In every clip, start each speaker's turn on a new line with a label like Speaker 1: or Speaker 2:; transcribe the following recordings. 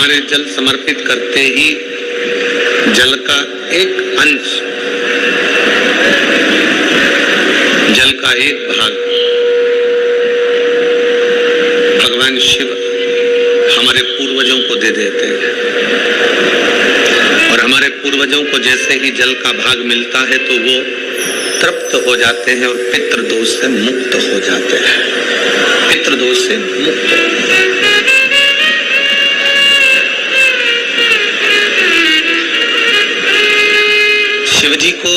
Speaker 1: हमारे जल समर्पित करते ही जल का एक अंश, जल का एक भाग भगवान शिव हमारे पूर्वजों को दे देते हैं। और हमारे पूर्वजों को जैसे ही जल का भाग मिलता है तो वो तृप्त हो जाते हैं और पितृदोष से मुक्त हो जाते हैं, पितृदोष से मुक्त। शिव जी को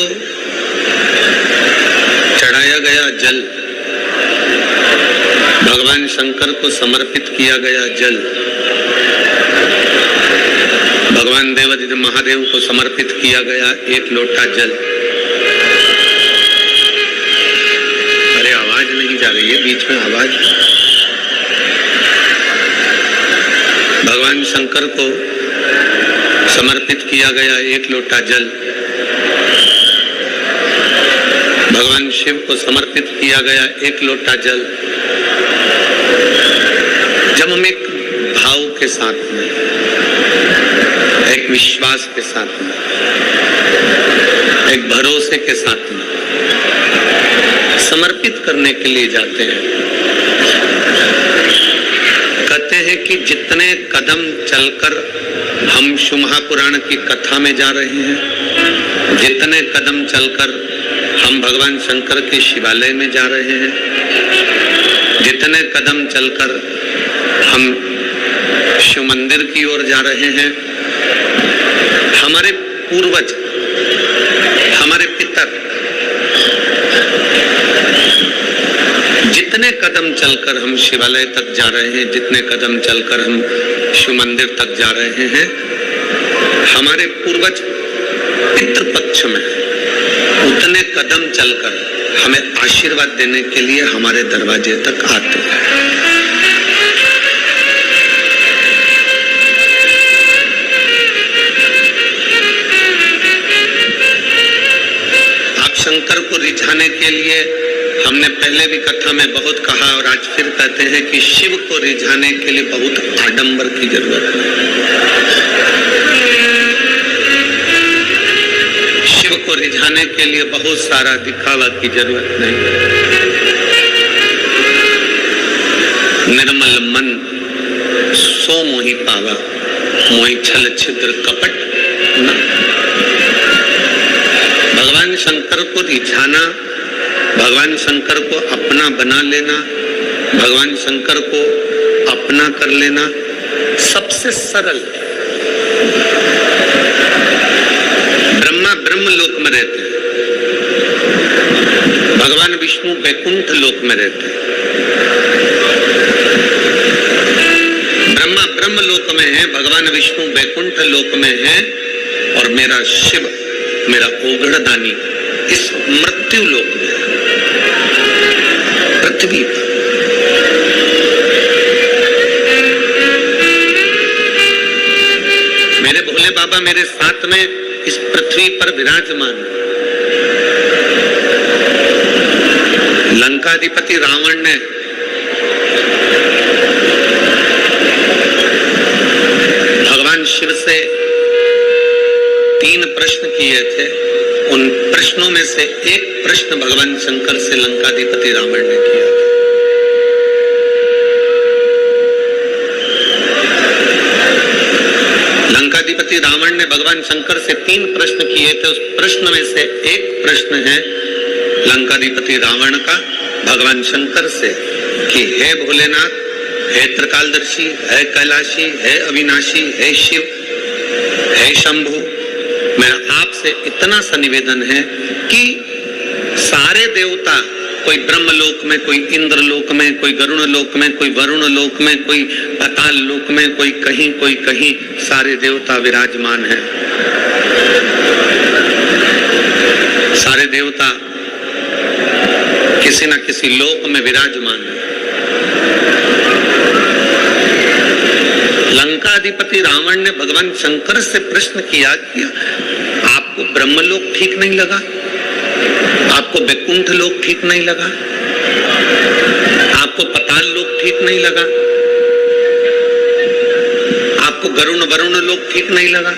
Speaker 1: चढ़ाया गया जल, भगवान शंकर को समर्पित किया गया जल, भगवान देवादिदेव महादेव को समर्पित किया गया एक लोटा जल। अरे आवाज नहीं जा रही है, बीच में आवाज। भगवान शंकर को समर्पित किया गया एक लोटा जल, भगवान शिव को समर्पित किया गया एक लोटा जल। जब हम एक भाव के साथ में, एक विश्वास के साथ में, एक भरोसे के साथ में समर्पित करने के लिए जाते हैं, कहते हैं कि जितने कदम चलकर हम शिव महापुराण की कथा में जा रहे हैं, जितने कदम चलकर हम भगवान शंकर के शिवालय में जा रहे हैं, जितने कदम चलकर हम शिव मंदिर की ओर जा रहे हैं, हमारे पूर्वज, हमारे पितर जितने कदम चलकर हम शिवालय तक जा रहे हैं, जितने कदम चलकर हम शिव मंदिर तक जा रहे हैं, हमारे पूर्वज पितृपक्ष में उतने कदम चलकर हमें आशीर्वाद देने के लिए हमारे दरवाजे तक आते हैं। आप शंकर को रिझाने के लिए, हमने पहले भी कथा में बहुत कहा और आज फिर कहते हैं कि शिव को रिझाने के लिए बहुत आडंबर की जरूरत है। शिव को रिझाने के लिए बहुत सारा दिखावा की जरूरत नहीं। निर्मल मन सो मोहि पावा, मोहि छल छिद्र कपट न। भगवान शंकर को रिझाना, भगवान शंकर को अपना बना लेना, भगवान शंकर को अपना कर लेना सबसे सरल। ब्रह्मा ब्रह्म लोक में रहते हैं, भगवान विष्णु वैकुंठ लोक में रहते हैं। ब्रह्मा ब्रह्म लोक में है, भगवान विष्णु वैकुंठ लोक में है, और मेरा शिव, मेरा ओघड़दानी इस मृत्यु लोक में है, पृथ्वी पर। मेरे भोले बाबा मेरे साथ में इस पृथ्वी पर विराजमान। लंकाधिपति रावण ने भगवान शिव से 3 प्रश्न किए थे। उन प्रश्नों में से एक प्रश्न भगवान शंकर से लंकाधिपति रावण ने किया था। लंकाधिपति रावण ने भगवान शंकर से 3 प्रश्न किए थे। उस प्रश्न में से एक प्रश्न है लंकाधिपति रावण का भगवान शंकर से कि हे भोलेनाथ, हे त्रिकालदर्शी, हे कैलाशी, हे अविनाशी, हे शिव, हे शंभु, मेरा आपसे इतना सा निवेदन है कि सारे देवता, कोई ब्रह्मलोक में, कोई इंद्रलोक में, कोई गरुण लोक में, कोई वरुण लोक में, कोई पाताल लोक में, कोई कहीं, सारे देवता विराजमान हैं। सारे देवता किसी न किसी लोक में विराजमान है। लंकाधिपति रावण ने भगवान शंकर से प्रश्न किया कि आपको ब्रह्मलोक ठीक नहीं लगा, आपको वैकुंठ लोक ठीक नहीं लगा, आपको पाताल लोक ठीक नहीं लगा, आप आपको गरुण वरुण लोक ठीक नहीं लगा,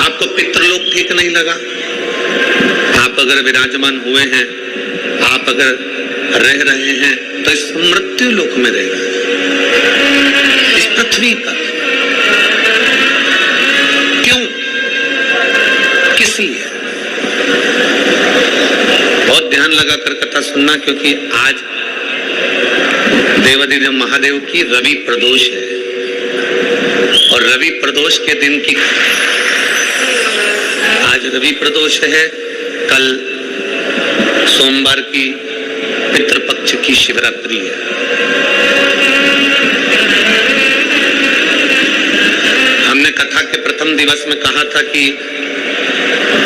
Speaker 1: आपको पितृलोक ठीक नहीं लगा, आप अगर विराजमान हुए हैं, आप अगर रह रहे हैं तो इस मृत्यु लोक में रह रहे हैं, इस पृथ्वी पर। क्यों, किस लिए? बहुत ध्यान लगाकर कथा सुनना, क्योंकि आज देवाधिदेव महादेव की रवि प्रदोष है और रवि प्रदोष के दिन की, आज रवि प्रदोष है, कल सोमवार की पितृपक्ष की शिवरात्रि है। हमने कथा के प्रथम दिवस में कहा था कि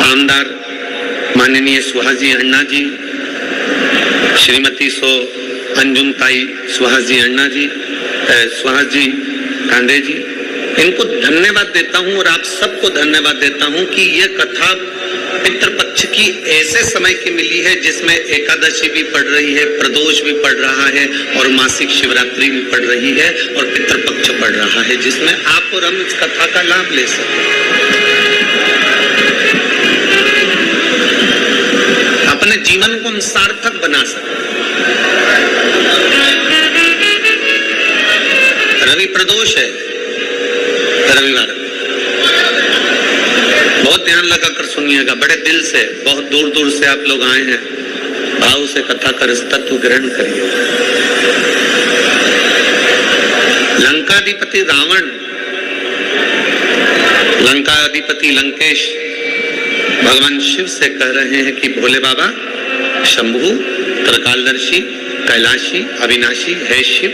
Speaker 1: आमदार माननीय सुहाजी अण्णा जी, श्रीमती सो अंजुम ताई सुहाजी अण्णा जी, सुहाजी कांदे जी, इनको धन्यवाद देता हूं और आप सबको धन्यवाद देता हूं कि ये कथा पितृपक्ष की ऐसे समय की मिली है जिसमें एकादशी भी पड़ रही है, प्रदोष भी पड़ रहा है और मासिक शिवरात्रि भी पड़ रही है और पितृपक्ष पड़ रहा है, जिसमें आप और हम इस कथा का लाभ ले सकें, अपने जीवन को हम सार्थक बना सकें। रवि प्रदोष है, रविवार, बहुत ध्यान लगाकर सुनिएगा, बड़े दिल से, बहुत दूर दूर से आप लोग आए हैं, भाव से कथा का तत्व ग्रहण करिए। लंकाधिपति रावण, लंकाधिपति लंकेश भगवान शिव से कह रहे हैं कि भोले बाबा, शंभु, त्रिकालदर्शी, कैलाशी, अविनाशी, हे शिव,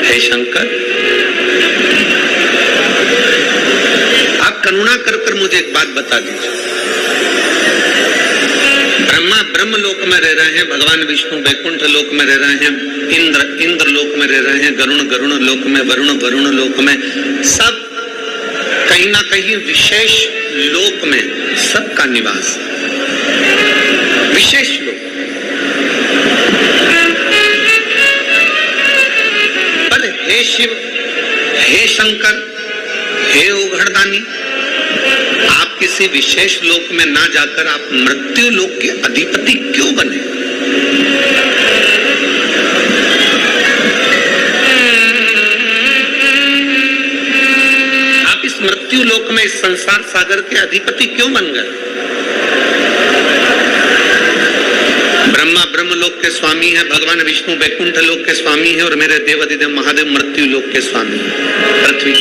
Speaker 1: हे शंकर, आप करुणा कर कर मुझे एक बात बता दीजिए। ब्रह्मा ब्रह्म लोक में रह रहे हैं, भगवान विष्णु वैकुंठ लोक में रह रहे हैं, इंद्र लोक में रह रहे हैं, गरुण लोक में, वरुण लोक में, सब कहीं ना कहीं विशेष लोक में सबका निवास, विशेष लोक। पर हे शिव, हे शंकर, हे ओघड़दानी, आप किसी विशेष लोक में ना जाकर आप मृत्यु लोक के अधिपति क्यों बने? आप इस मृत्यु लोक में, इस संसार सागर के अधिपति क्यों बन गए? ब्रह्मा ब्रह्म लोक के स्वामी है, भगवान विष्णु वैकुंठ लोक के स्वामी है और मेरे देवाधिदेव महादेव मृत्यु लोक के स्वामी है, पृथ्वी।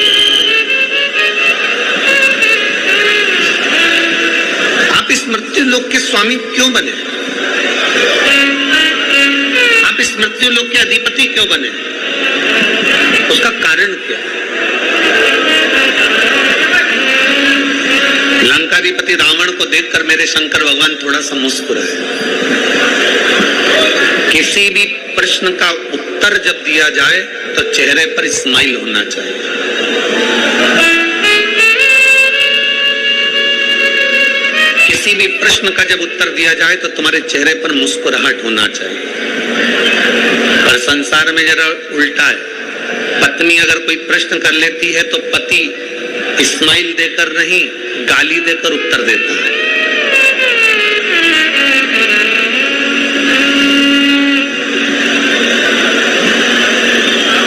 Speaker 1: आप इस मृत्यु लोक के स्वामी क्यों बने? आप इस मृत्यु लोक के अधिपति क्यों बने? उसका कारण क्या? लंकाधिपति रावण को देखकर मेरे शंकर भगवान थोड़ा सा मुस्कुराए। किसी भी प्रश्न का उत्तर जब दिया जाए तो चेहरे पर स्माइल होना चाहिए। किसी भी प्रश्न का जब उत्तर दिया जाए तो तुम्हारे चेहरे पर मुस्कुराहट होना चाहिए। पर संसार में जरा उल्टा है, पत्नी अगर कोई प्रश्न कर लेती है तो पति स्माइल देकर नहीं, गाली देकर उत्तर देता है।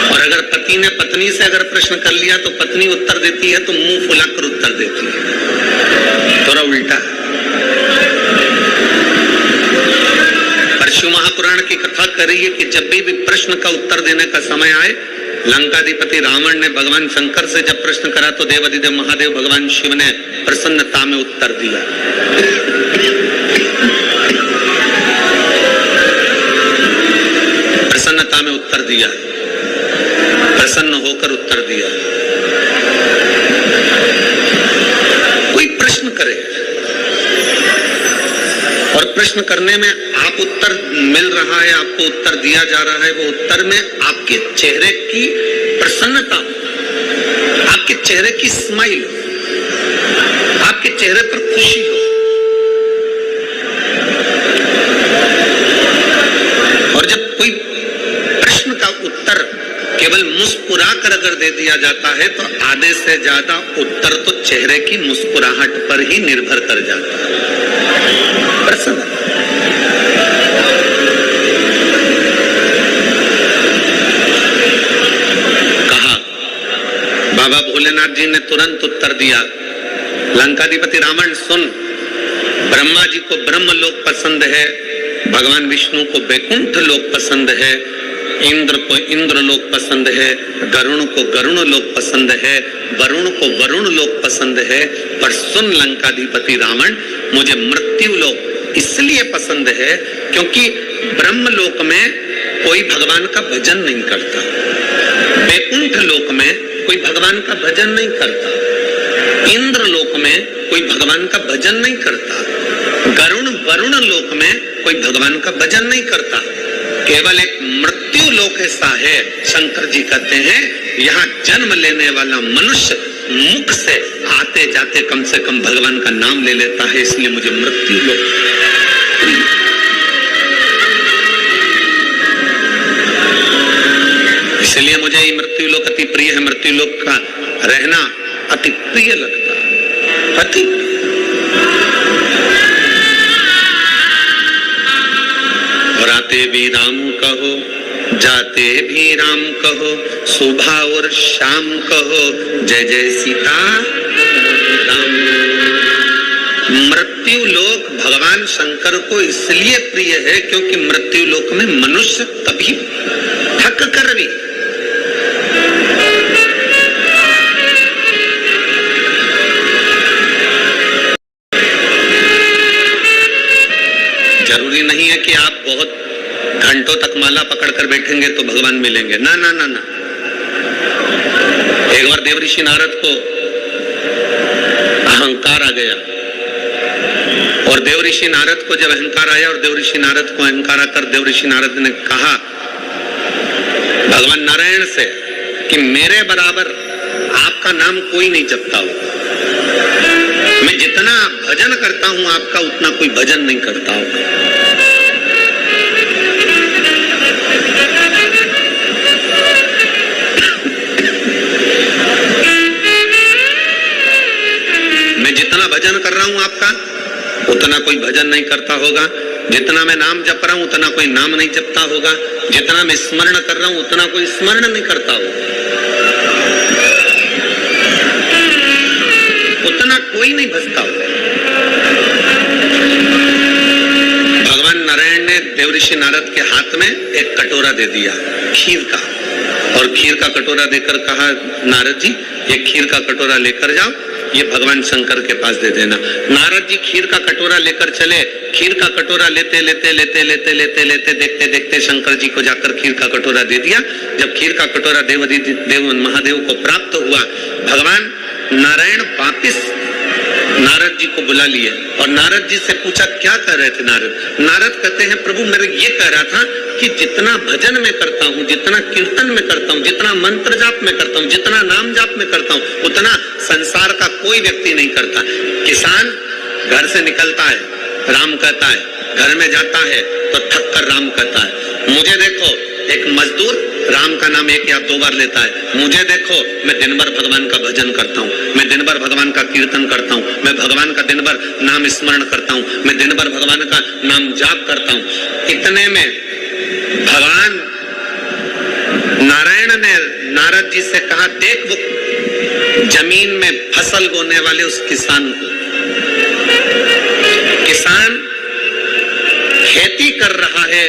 Speaker 1: और अगर पति ने पत्नी से अगर प्रश्न कर लिया तो पत्नी उत्तर देती है तो मुंह फुलाकर उत्तर देती है, थोड़ा उल्टा है। परशु महापुराण की कथा कर रही है कि जब भी प्रश्न का उत्तर देने का समय आए, लंकाधिपति रावण ने भगवान शंकर से जब प्रश्न करा तो देवाधिदेव महादेव भगवान शिव ने प्रसन्नता में उत्तर दिया। प्रसन्नता में उत्तर दिया, प्रसन्न होकर उत्तर दिया। कोई प्रश्न करे और प्रश्न करने में आप उत्तर मिल रहा है, आपको उत्तर दिया जा रहा है, वो उत्तर में आपके चेहरे की प्रसन्नता, आपके चेहरे की स्माइल, आपके चेहरे पर खुशी हो। और जब कोई प्रश्न का उत्तर केवल मुस्कुरा कर अगर दे दिया जाता है तो आधे से ज्यादा उत्तर तो चेहरे की मुस्कुराहट पर ही निर्भर कर जाता है। प्रसन्न कहा, बाबा भोलेनाथ जी ने तुरंत उत्तर दिया, लंकाधिपति रावण सुन, ब्रह्मा जी को ब्रह्मलोक पसंद है, भगवान विष्णु को वैकुंठ लोक पसंद है, इंद्र को इंद्र लोक पसंद है, गरुण को गरुण लोक पसंद है, वरुण को वरुण लोक पसंद है, पर सुन लंकाधिपति रावण, मुझे मृत्यु लोक इसलिए पसंद है क्योंकि ब्रह्मलोक में कोई भगवान का भजन नहीं करता, वैकुंठ लोक में कोई भगवान का भजन नहीं करता, इंद्र लोक में कोई भगवान का भजन नहीं करता, गरुण वरुण लोक में कोई भगवान का भजन नहीं करता, केवल एक मृत्यु लोक ऐसा है, शंकर जी कहते हैं यहाँ जन्म लेने वाला मनुष्य मुख से आते जाते कम से कम भगवान का नाम ले लेता है, इसलिए मुझे मृत्यु लोक इसलिए मुझे ये मृत्यु लोक अति प्रिय है, मृत्यु लोक का रहना अति प्रिय लगता है, अति और आते भी राम कहो, जाते भी राम कहो, सुबह और शाम कहो, जय जय सीता राम। मृत्यु लोक भगवान शंकर को इसलिए प्रिय है क्योंकि मृत्यु लोक में मनुष्य कभी थक कर भी जरूरी नहीं है कि आप बहुत घंटों तक माला पकड़कर बैठेंगे तो भगवान मिलेंगे, ना ना ना ना। एक बार देवऋषि नारद को अहंकार आ गया और देवऋषि नारद को जब अहंकार आया और देवऋषि नारद को अहंकार आकर देवऋषि नारद ने कहा भगवान नारायण से कि मेरे बराबर आपका नाम कोई नहीं जपता हो, मैं जितना भजन करता हूं आपका उतना कोई भजन नहीं करता हो। मैं जितना भजन कर रहा हूं आपका उतना कोई भजन नहीं करता होगा, जितना मैं नाम जप रहा हूं उतना कोई नाम नहीं जपता होगा, जितना मैं स्मरण कर रहा हूं उतना कोई स्मरण नहीं करता होगा, उतना कोई नहीं भजता होगा। भगवान नारायण ने देवऋषि नारद के हाथ में एक कटोरा दे दिया खीर का, और खीर का कटोरा देकर कहा नारद जी ये खीर का कटोरा लेकर जाओ, ये भगवान शंकर के पास दे देना। नारद जी खीर का कटोरा लेकर चले, खीर का कटोरा लेते लेते लेते लेते लेते लेते देखते देखते शंकर जी को जाकर खीर का कटोरा दे दिया। जब खीर का कटोरा देव महादेव को प्राप्त हुआ, भगवान नारायण वापिस नारद जी को बुला लिए और नारद जी से पूछा क्या कह रहे थे नारद? नारद कहते हैं प्रभु मेरे ये कह रहा था कि जितना भजन में करता हूँ, जितना कीर्तन में करता हूँ, जितना मंत्र जाप में करता हूँ, जितना नाम जाप में करता हूँ, उतना संसार का कोई व्यक्ति नहीं करता। किसान घर से निकलता है, राम कहता है, घर में जाता है तो थक कर राम कहता है। मुझे देखो एक मजदूर राम का नाम एक या दो बार लेता है, मुझे देखो मैं दिन भर भगवान का भजन करता हूँ, मैं दिन भर भगवान का कीर्तन करता हूँ, मैं भगवान का दिन भर नाम स्मरण करता हूँ, मैं दिन भर भगवान का नाम जाप करता हूँ। इतने में भगवान नारायण ने नारद जी से कहा देख वो जमीन में फसल बोने वाले उस किसान को, किसान खेती कर रहा है,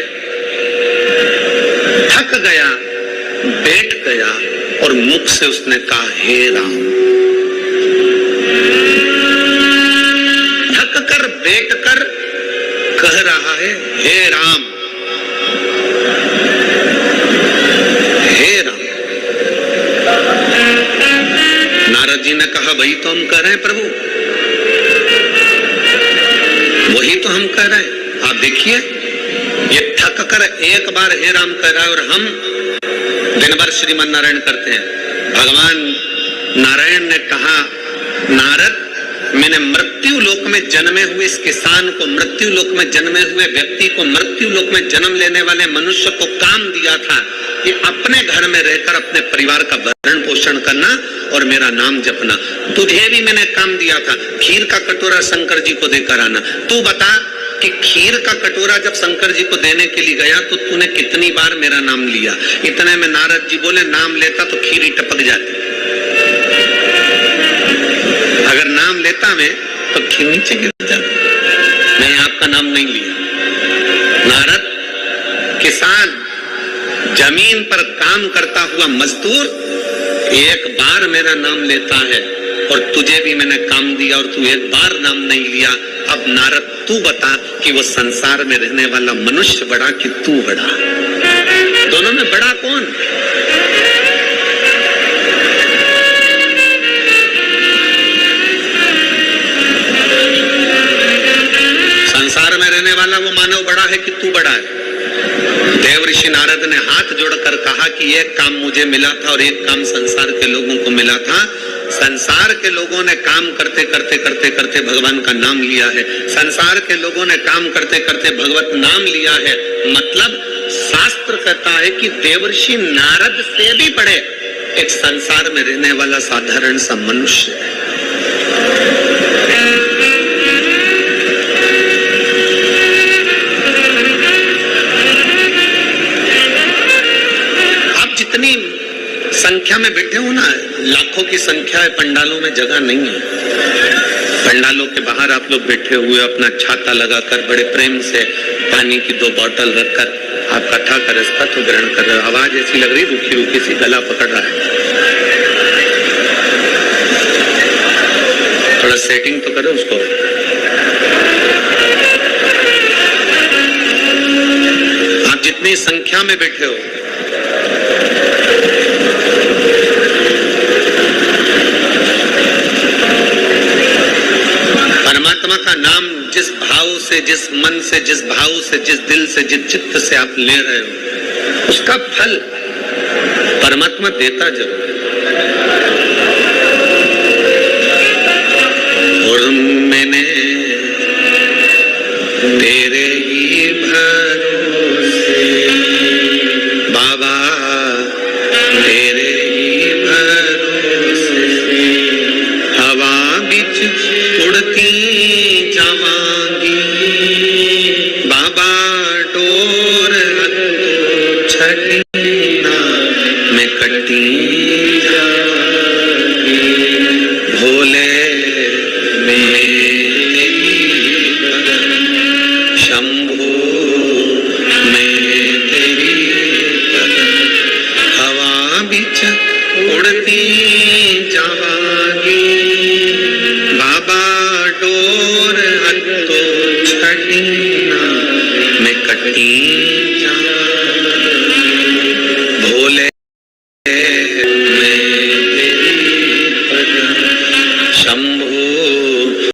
Speaker 1: थक गया, बैठ गया और मुख से उसने कहा हे राम। थक कर बैठ कर कह रहा है हे राम, हे राम। नारद जी ने कहा वही तो हम कह रहे हैं प्रभु, वही तो हम कह रहे हैं। आप देखिए ये थक कर एक बार हे राम कह रहा है और हम दिन भर श्रीमन नारायण करते हैं। भगवान नारायण ने कहा नारद मैंने मृत्यु लोक में जन्मे हुए इस किसान को, मृत्यु लोक में जन्मे हुए व्यक्ति को, मृत्यु लोक में जन्म लेने वाले मनुष्य को काम दिया था कि अपने घर में रहकर अपने परिवार का भरण पोषण करना और मेरा नाम जपना। तुझे भी मैंने काम दिया था, खीर का कटोरा शंकर जी को देकर आना। तू बता कि खीर का कटोरा जब शंकर जी को देने के लिए गया तो तूने कितनी बार मेरा नाम लिया? इतने में नारद जी बोले, नाम लेता तो खीर ही टपक जाती, अगर नाम लेता मैं तो खीर नीचे गिर जाती। मैंने आपका नाम नहीं लिया। नारद किसान, जमीन पर काम करता हुआ मजदूर, एक बार मेरा नाम लेता है और तुझे भी मैंने काम दिया और तू एक बार नाम नहीं लिया। अब नारद तू बता कि वो संसार में रहने वाला मनुष्य बड़ा कि तू बड़ा? दोनों में बड़ा कौन? संसार में रहने वाला वो मानव बड़ा है कि तू बड़ा है? देव ऋषि नारद ने हाथ जोड़कर कहा कि एक काम मुझे मिला था और एक काम संसार के लोगों को मिला था। संसार के लोगों ने काम करते करते करते करते भगवान का नाम लिया है। संसार के लोगों ने काम करते करते भगवत नाम लिया है। मतलब शास्त्र कहता है कि देवर्षि नारद से भी बड़े एक संसार में रहने वाला साधारण सा मनुष्य है। जितनी संख्या में बैठे हो ना, लाखों की संख्या है, पंडालों में जगह नहीं है। पंडालों के बाहर आप लोग बैठे हुए अपना छाता लगाकर बड़े प्रेम से पानी की 2 बोतल रखकर आप कथा का रास्ता तो ग्रहण कर रहे हो। आवाज ऐसी लग रही रुखी रुखी सी, गला पकड़ रहा है। थोड़ा सेटिंग तो करो उसको। आप जितनी संख्या में बैठे हो, परमात्मा का नाम जिस भाव से, जिस मन से, जिस भाव से, जिस दिल से, जिस चित्त से आप ले रहे हो, उसका फल परमात्मा देता जरूर है। और मैंने तेरे ही भरोसे बाबा, तेरे ही भरोसे हवा बिच उड़ती जावांगी बाबा, डोर छड़ना मैं कटी जाऊंगी। भोले मेरे शंभो मैं तेरी हवा बिच उड़ती जावांगी बाबा, डोर तो छड़ना मैं कटी जाऊंगी। भोले मैं तेरी शंभो